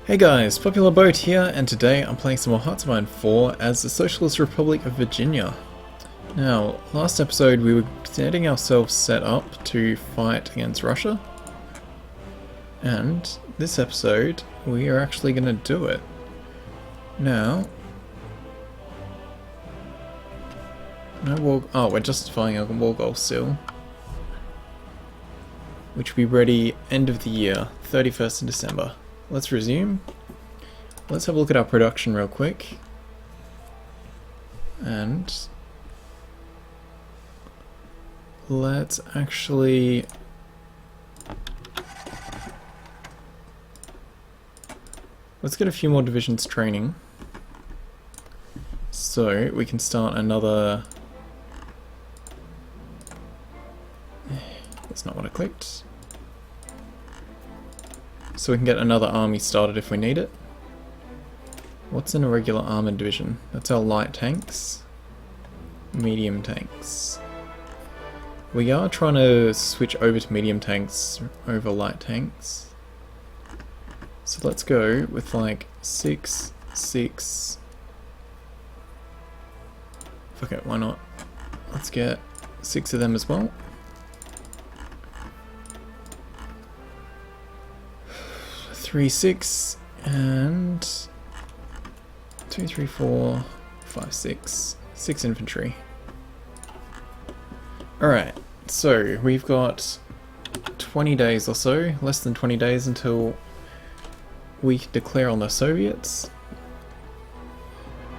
Hey guys, Popular Boat here, and today I'm playing some more Hearts of Iron 4 as the Socialist Republic of Virginia. Now, last episode we were getting ourselves set up to fight against Russia, and this episode we are actually going to do it. Now, no war. Oh, we're justifying a war goal still, which will be ready end of the year, 31st of December. Let's resume. Let's have a look at our production real quick. And let's actually get a few more divisions training so we can start another. That's not what I clicked. So we can get another army started if we need it. What's an irregular armoured division? That's our light tanks. Medium tanks. We are trying to switch over to medium tanks over light tanks. So let's go with like 6, 6. Fuck it, why not? Let's get 6 of them as well. 3, 6, and 2, 3, 4, 5, 6. 6 infantry. Alright, so we've got 20 days or so, less than 20 days until we declare on the Soviets.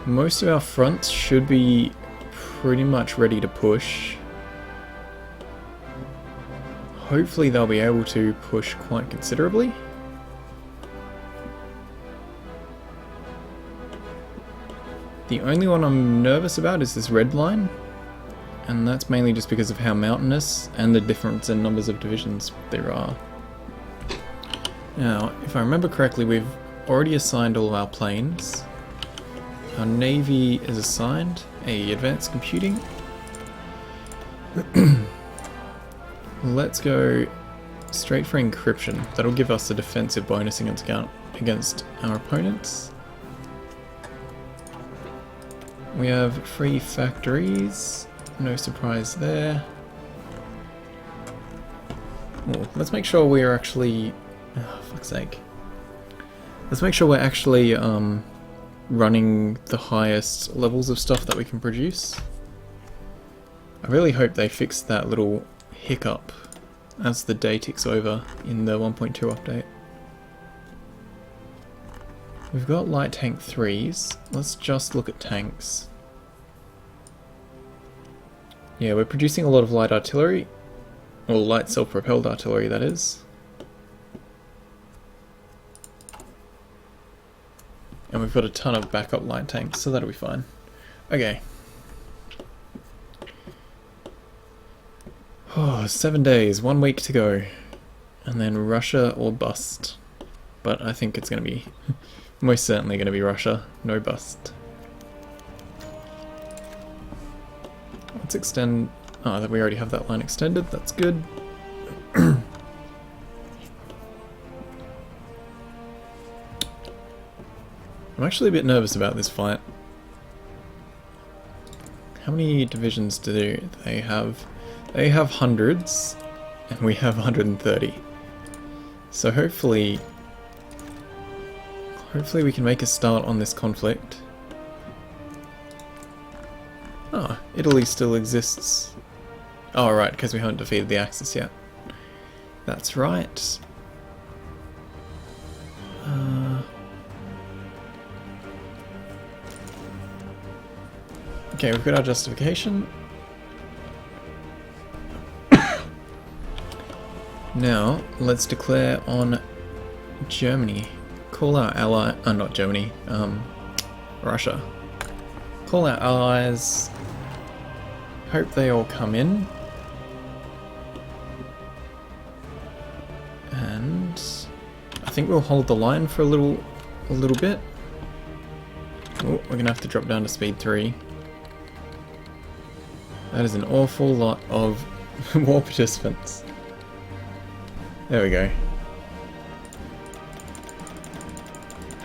Most of our fronts should be pretty much ready to push. Hopefully they'll be able to push quite considerably. The only one I'm nervous about is this red line, and that's mainly just because of how mountainous and the difference in numbers of divisions there are. Now, if I remember correctly, we've already assigned all of our planes. Our navy is assigned advanced computing. Let's go straight for encryption. That'll give us a defensive bonus against our opponents. We have free factories, no surprise there. Ooh, let's make sure we're actually, oh, fuck's sake. Let's make sure we're actually running the highest levels of stuff that we can produce. I really hope they fix that little hiccup as the day ticks over in the 1.2 update. We've got light tank 3s. Let's just look at tanks. Yeah, we're producing a lot of light artillery. Or light self-propelled artillery, that is. And we've got a ton of backup light tanks, so that'll be fine. Okay. Oh, 7 days, 1 week to go. And then Russia or bust. But I think it's going to be most certainly going to be Russia, no bust. Let's extend. Oh, that we already have that line extended. That's good. I'm actually a bit nervous about this fight. How many divisions do they have? They have hundreds, and we have 130. So hopefully we can make a start on this conflict. Oh, Italy still exists. Oh, right, because we haven't defeated the Axis yet. That's right. Okay, we've got our justification. Now, let's declare on Germany. Call our ally, not Germany, Russia. Call our allies. Hope they all come in. And I think we'll hold the line for a little bit. Oh, we're gonna have to drop down to speed 3. That is an awful lot of war participants. There we go.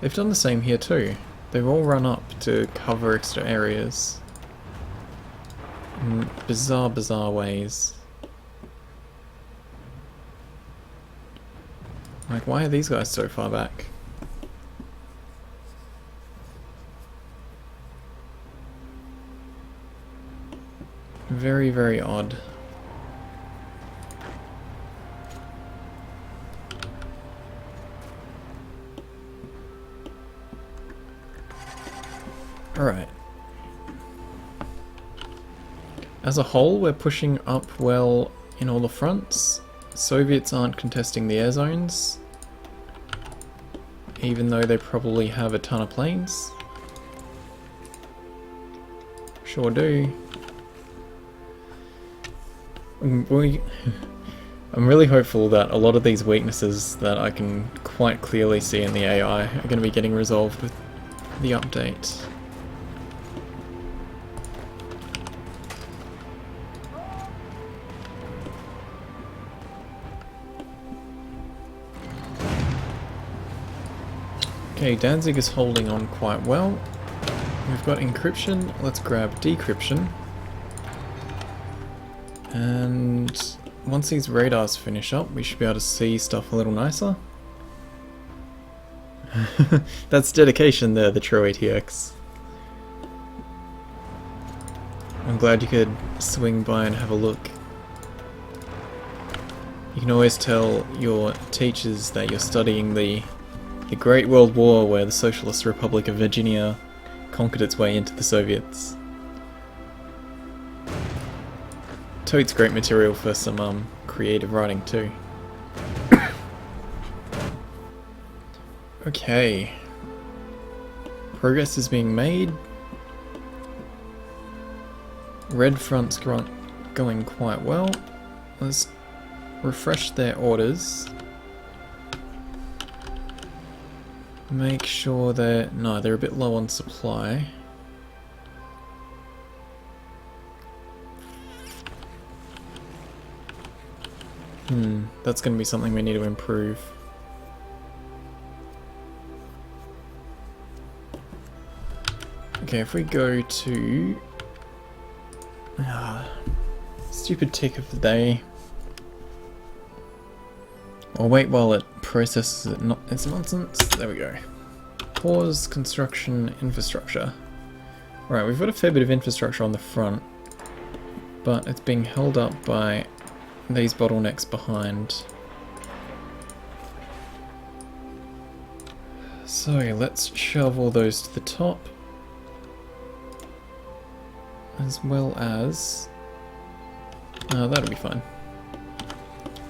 They've done the same here too. They've all run up to cover extra areas. In bizarre, bizarre ways. Like, why are these guys so far back? Very, very odd. Alright. As a whole, we're pushing up well in all the fronts. Soviets aren't contesting the air zones, even though they probably have a ton of planes. Sure do. I'm really hopeful that a lot of these weaknesses that I can quite clearly see in the AI are going to be getting resolved with the update. Okay, Danzig is holding on quite well. We've got encryption, let's grab decryption. And once these radars finish up, we should be able to see stuff a little nicer. That's dedication there, the true ATX. I'm glad you could swing by and have a look. You can always tell your teachers that you're studying the Great World War where the Socialist Republic of Virginia conquered its way into the Soviets. Totes great material for some creative writing too. Okay. Progress is being made. Red front's going quite well. Let's refresh their orders. Make sure they're a bit low on supply. That's going to be something we need to improve. Okay, if we go to stupid tick of the day. I'll wait while it processes its nonsense. There we go. Pause construction infrastructure. Alright, we've got a fair bit of infrastructure on the front, but it's being held up by these bottlenecks behind. So let's shove all those to the top, as well as that'll be fine.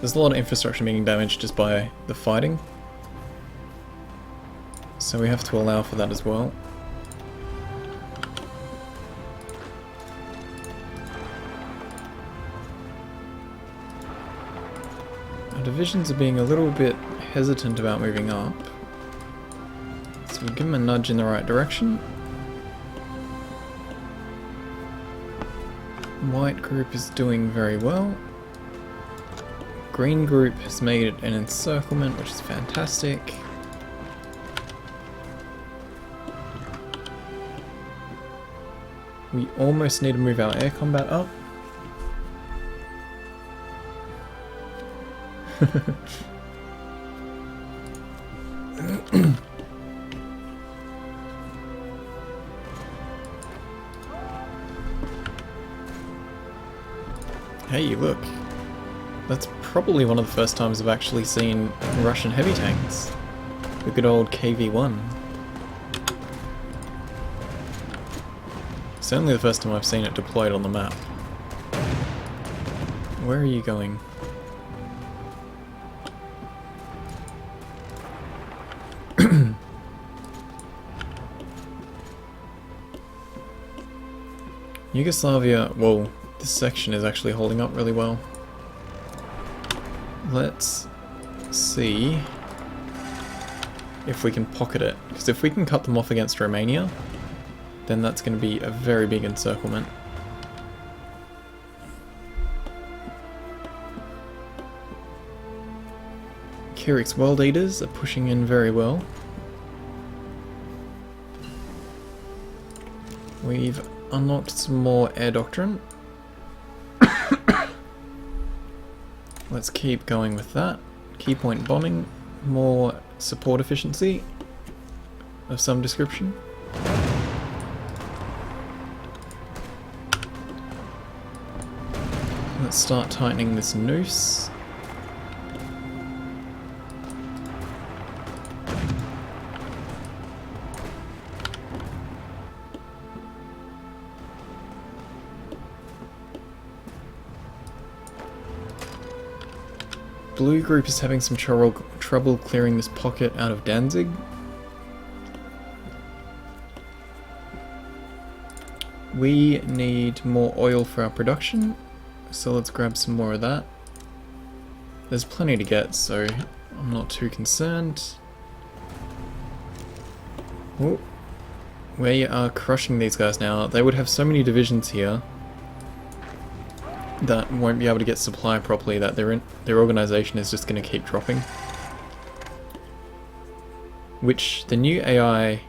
There's a lot of infrastructure being damaged just by the fighting, so we have to allow for that as well. Our divisions are being a little bit hesitant about moving up, so we'll give them a nudge in the right direction. White group is doing very well. Green group has made an encirclement, which is fantastic. We almost need to move our air combat up. Hey, look. That's probably one of the first times I've actually seen Russian heavy tanks. The good old KV-1. Certainly the first time I've seen it deployed on the map. Where are you going? Yugoslavia, well, this section is actually holding up really well. Let's see if we can pocket it, because if we can cut them off against Romania, then that's going to be a very big encirclement. Kirik's World Eaters are pushing in very well. We've unlocked some more air doctrine. Let's keep going with that. Keypoint bombing, more support efficiency of some description. Let's start tightening this noose. Blue group is having some trouble clearing this pocket out of Danzig. We need more oil for our production, so let's grab some more of that. There's plenty to get, so I'm not too concerned. Oh, we are crushing these guys now. They would have so many divisions here that won't be able to get supply properly, that their organization is just going to keep dropping. Which the new AI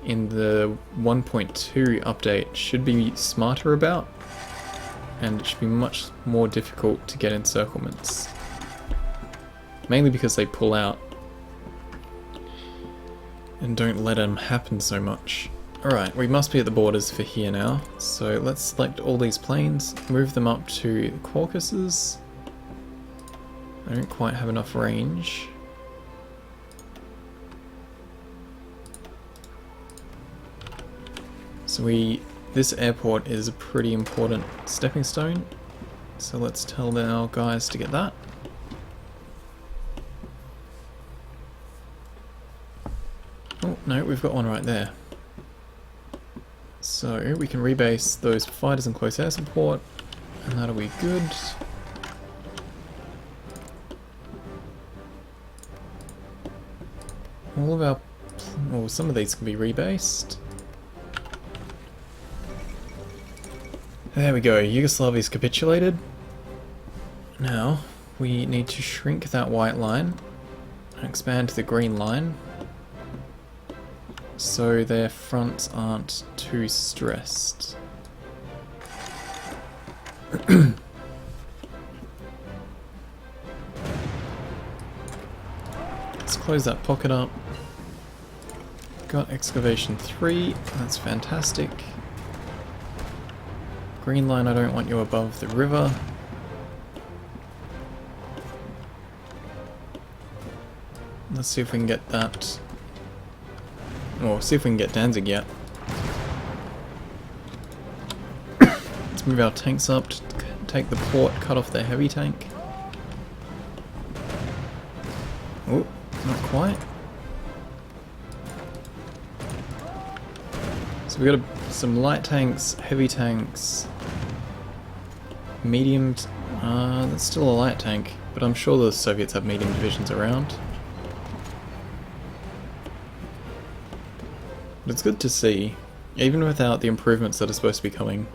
in the 1.2 update should be smarter about, and it should be much more difficult to get encirclements. Mainly because they pull out and don't let them happen so much. Alright, we must be at the borders for here now, so let's select all these planes, move them up to the Caucasus. I don't quite have enough range. So this airport is a pretty important stepping stone, so let's tell our guys to get that. Oh no, we've got one right there. So we can rebase those fighters in close air support, and that'll be good. All of our... well, some of these can be rebased. There we go, Yugoslavia's capitulated. Now, we need to shrink that white line and expand to the green line, so their fronts aren't too stressed. Let's close that pocket up. Got excavation 3, that's fantastic. Green line, I don't want you above the river. Let's see if we can get that. Or see if we can get Danzig yet. Let's move our tanks up to take the port, cut off their heavy tank. Oh, not quite. So we got some light tanks, heavy tanks, medium. That's still a light tank, but I'm sure the Soviets have medium divisions around. But it's good to see, even without the improvements that are supposed to be coming,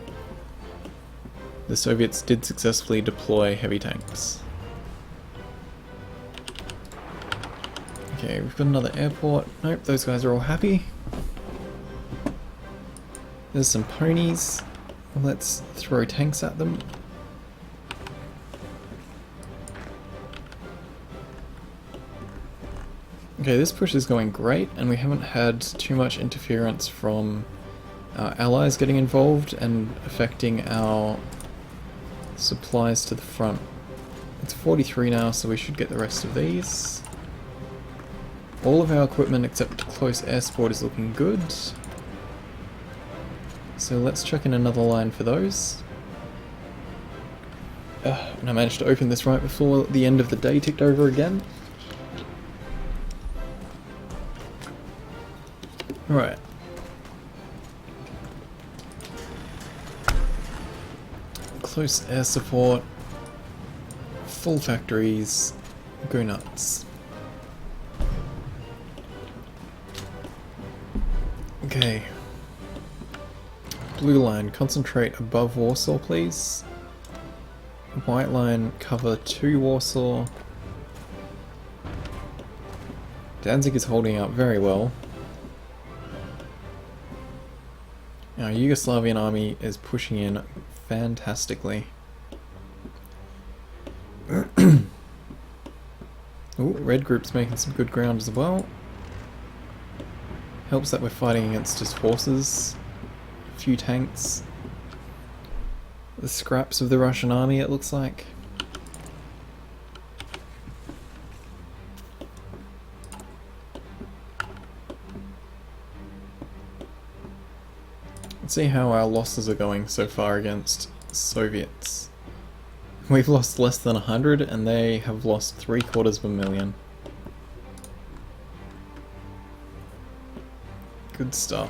the Soviets did successfully deploy heavy tanks. Okay, we've got another airport. Nope, those guys are all happy. There's some ponies. Let's throw tanks at them. Okay, this push is going great, and we haven't had too much interference from our allies getting involved and affecting our supplies to the front. It's 43 now, so we should get the rest of these. All of our equipment except close air support is looking good. So let's chuck in another line for those. And I managed to open this right before the end of the day ticked over again. Right. Close air support, full factories, go nuts. Okay. Blue line, concentrate above Warsaw, please. White line, cover to Warsaw. Danzig is holding out very well. Our Yugoslavian army is pushing in fantastically. Ooh, red group's making some good ground as well. Helps that we're fighting against just forces. A few tanks. The scraps of the Russian army, it looks like. Let's see how our losses are going so far against Soviets. We've lost less than 100 and they have lost 750,000. Good stuff.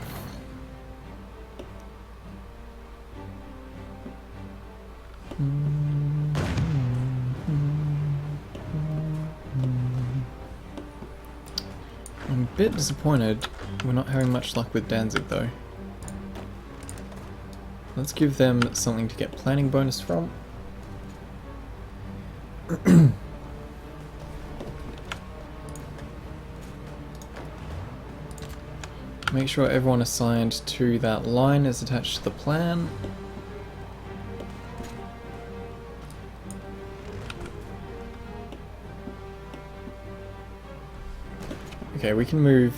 I'm a bit disappointed we're not having much luck with Danzig though. Let's give them something to get planning bonus from. Make sure everyone assigned to that line is attached to the plan. Okay, we can move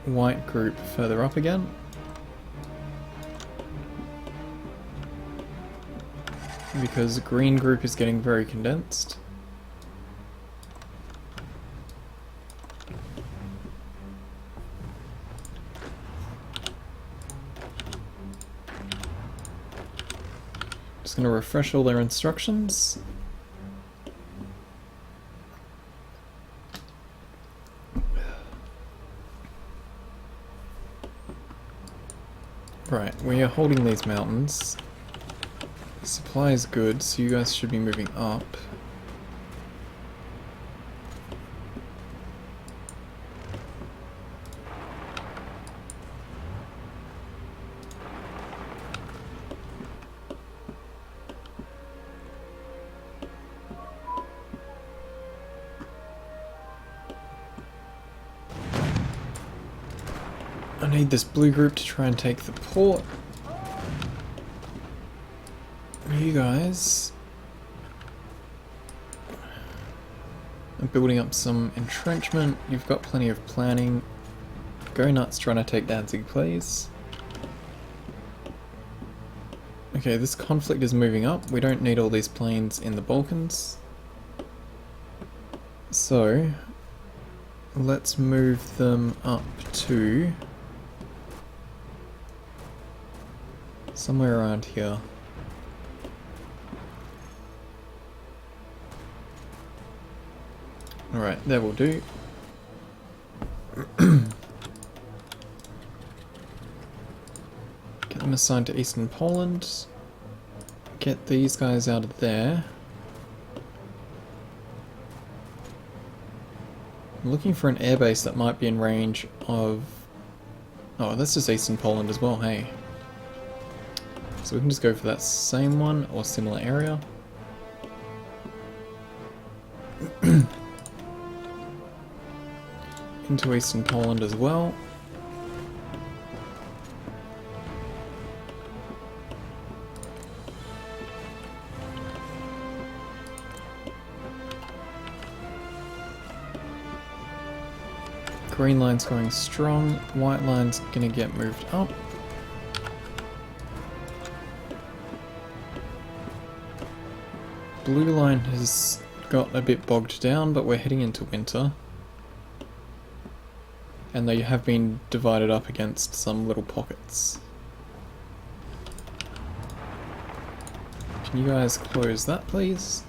white group further up again. Because green group is getting very condensed. Just going to refresh all their instructions. Right, we are holding these mountains. Supply is good, so you guys should be moving up. I need this blue group to try and take the port. You guys are building up some entrenchment. You've got plenty of planning. Go nuts trying to take Danzig, please. Okay, this conflict is moving up. We don't need all these planes in the Balkans. So, let's move them up to somewhere around here. Alright, that will do. Get them assigned to Eastern Poland. Get these guys out of there. I'm looking for an airbase that might be in range of... Oh, that's just Eastern Poland as well, hey. So we can just go for that same one or similar area. Into Eastern Poland as well. Green line's going strong, white line's gonna get moved up. Blue line has got a bit bogged down, but we're heading into winter. And they have been divided up against some little pockets. Can you guys close that, please?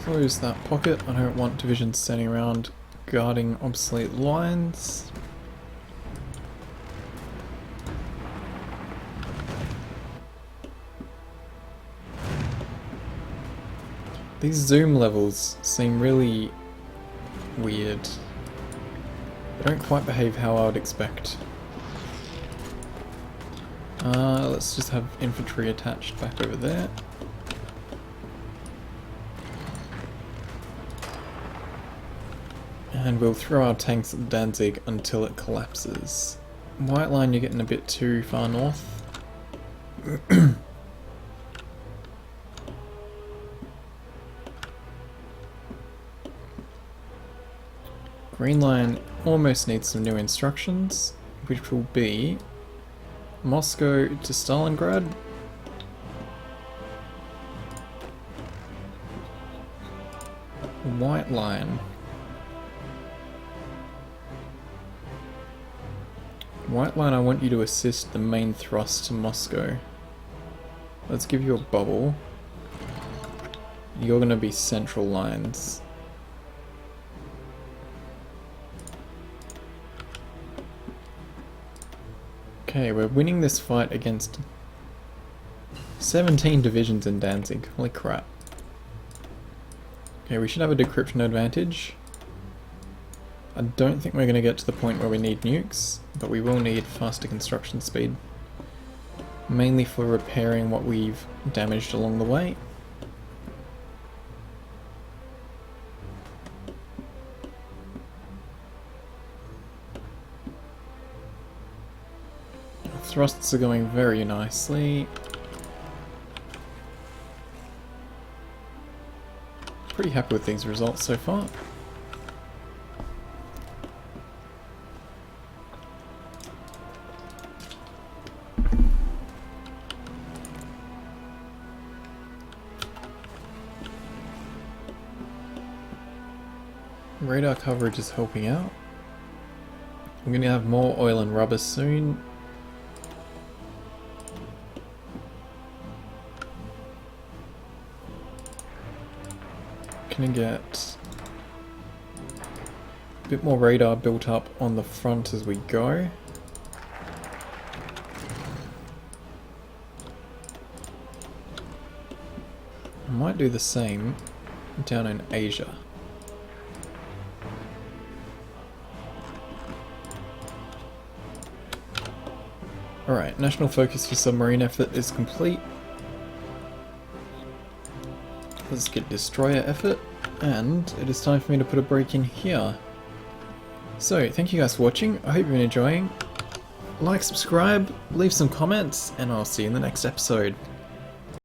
Close that pocket. I don't want divisions standing around guarding obsolete lines. These zoom levels seem really weird. They don't quite behave how I would expect. Let's just have infantry attached back over there. And we'll throw our tanks at Danzig until it collapses. White line, you're getting a bit too far north. Green line almost needs some new instructions, which will be Moscow to Stalingrad. White line. White line, I want you to assist the main thrust to Moscow. Let's give you a bubble. You're gonna be central lines. Okay, we're winning this fight against 17 divisions in Danzig. Holy crap. Okay, we should have a decryption advantage. I don't think we're going to get to the point where we need nukes, but we will need faster construction speed. Mainly for repairing what we've damaged along the way. Thrusts are going very nicely. Pretty happy with these results so far. Radar coverage is helping out. We're going to have more oil and rubber soon. Gonna get a bit more radar built up on the front as we go. I might do the same down in Asia. Alright, national focus for submarine effort is complete. Let's get destroyer effort, and it is time for me to put a break in here. So, thank you guys for watching, I hope you've been enjoying. Like, subscribe, leave some comments, and I'll see you in the next episode.